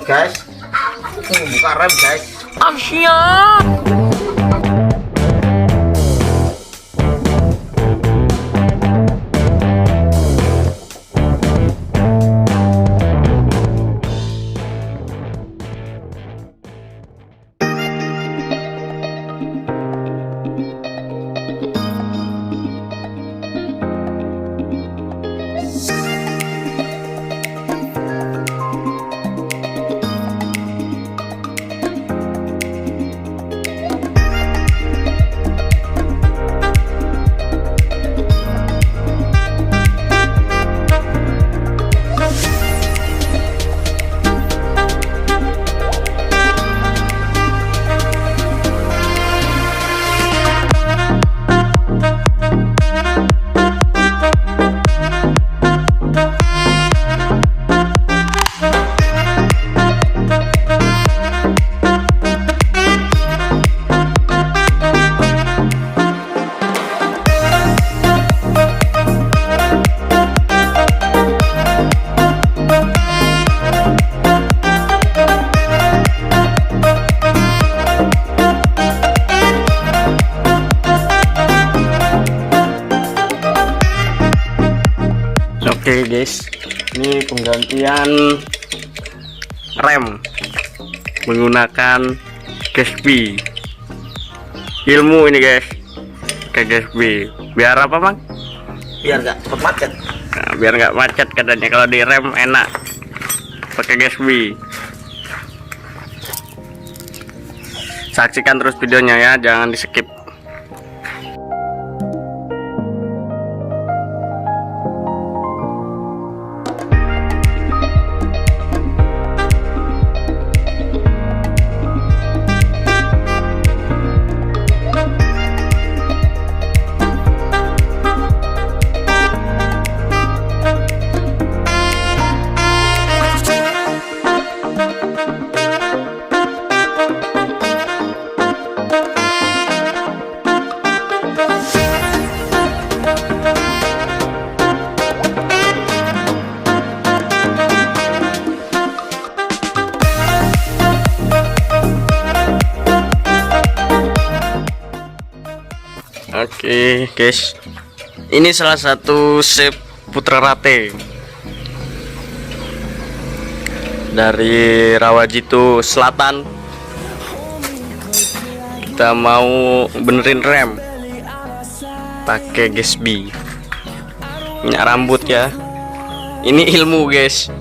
guys. Buka rem guys. Asyik. Oke guys, ini penggantian rem menggunakan GSB. Ilmu ini guys, ke GSB. Biar apa bang? Biar nggak cepet macet. Nah, biar nggak macet katanya, kalau di rem enak pakai GSB. Saksikan terus videonya ya, jangan di skip. Oke guys, ini salah satu shape putra rate dari Rawajitu Selatan. Kita mau benerin rem pakai GSB, minyak rambut ya. Ini ilmu guys.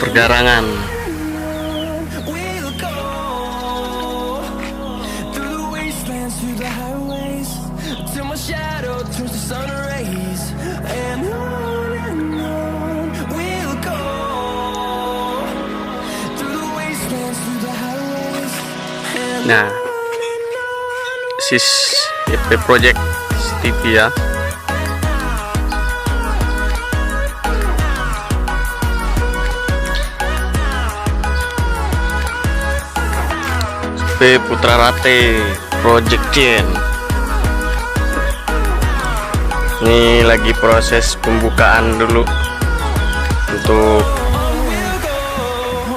Pergarangan. Nah, sis EP Project TV ya. Putra Rate Project Gen. Ini lagi proses pembukaan dulu untuk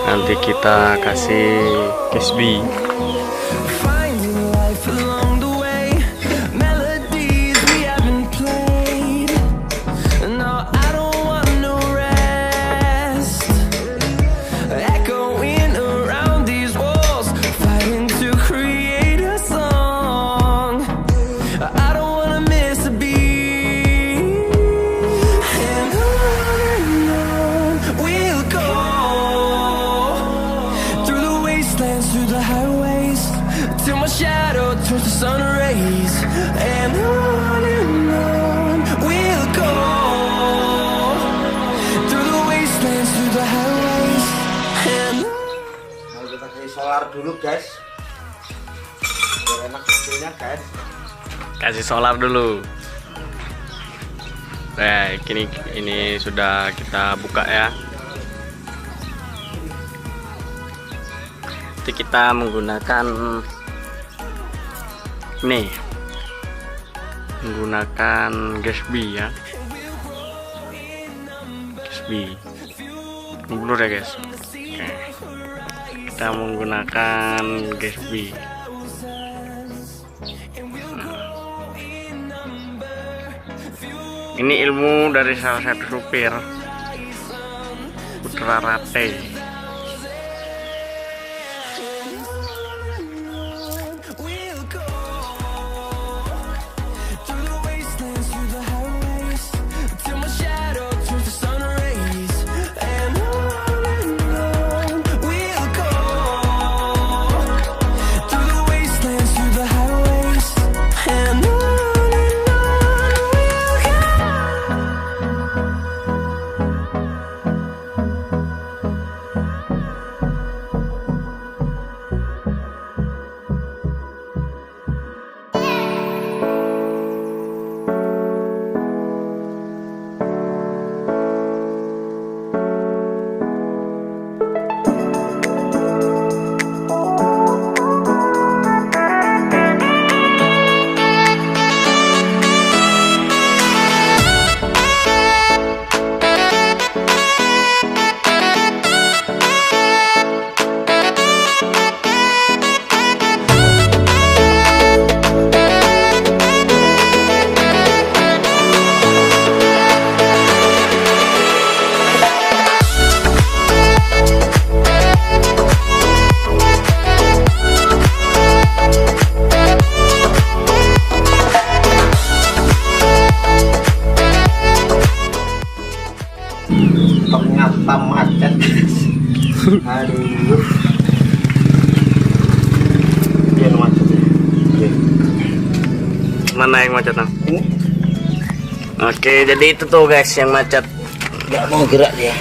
nanti kita kasih GSB. Solar dulu guys, biar enak hasilnya guys. Kasih solar dulu. Nah, ini sudah kita buka ya. Nanti kita menggunakan nih menggunakan gas B ya, gas B blur ya guys. Oke, kita menggunakan gas B. Ini ilmu dari salah satu supir Putra Rate. Ternyata macet. Aduh. Iya macet ya. Mana yang macet Bang? Ini Oke, jadi itu tuh guys yang macet. nggak mau gerak dia.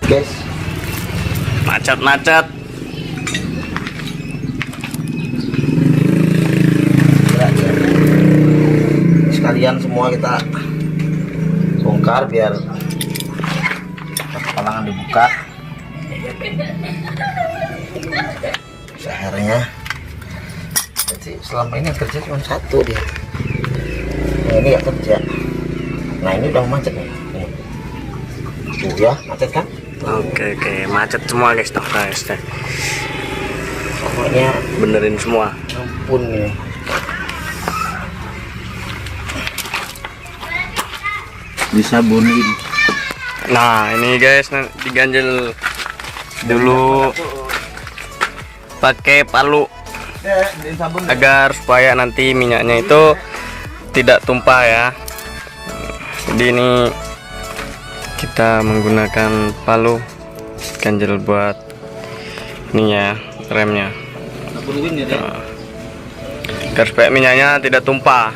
Guys, Macet-macet. sekalian semua kita bongkar biar kepalangan dibuka. Sehernya. Jadi selama ini yang kerja cuma satu dia. Nah, ini nggak kerja. Nah ini udah macet nih. Nih. Tuh ya, macet kan? Oke, macet semua guys, tuh guys. Pokoknya Benerin semua. ampun nih. Disabunin. Nah, ini guys diganjel dulu pakai palu agar supaya nanti minyaknya itu tidak tumpah ya. Jadi ini kita menggunakan palu ganjel buat ini ya, remnya. Nah, agar supaya minyaknya tidak tumpah.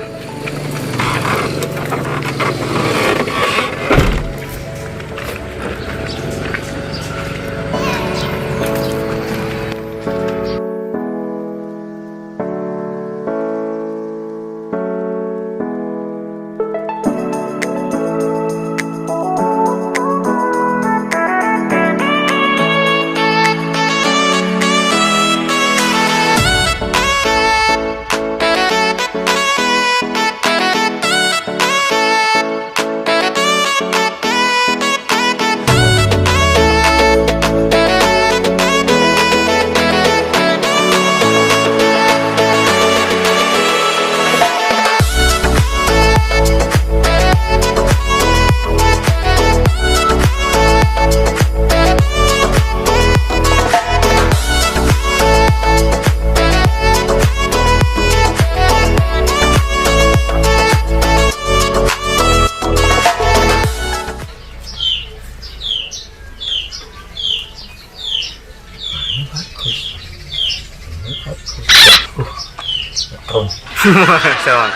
Sama.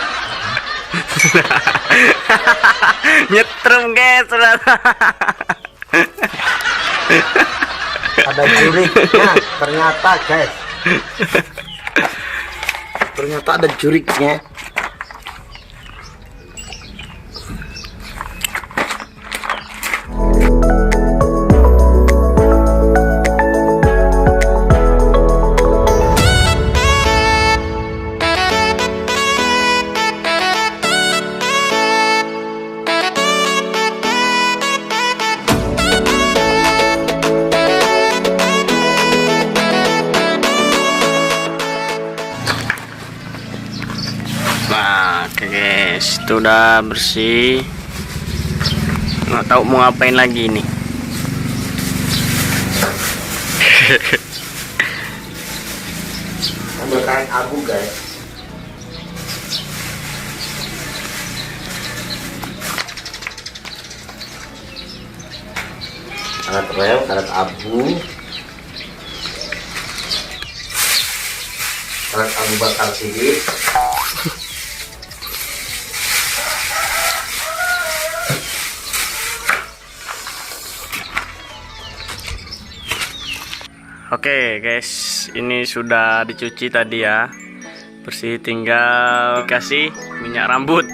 Nyetrum guys. Ada juriknya ternyata guys. Ternyata ada juriknya. Nah, oke guys, itu udah bersih. Nggak tahu mau ngapain lagi nih. Ambil kain abu guys. Karet rem, karet abu. Karet abu bakar sedikit. Oke guys, ini sudah dicuci tadi ya, bersih, tinggal dikasih minyak rambut.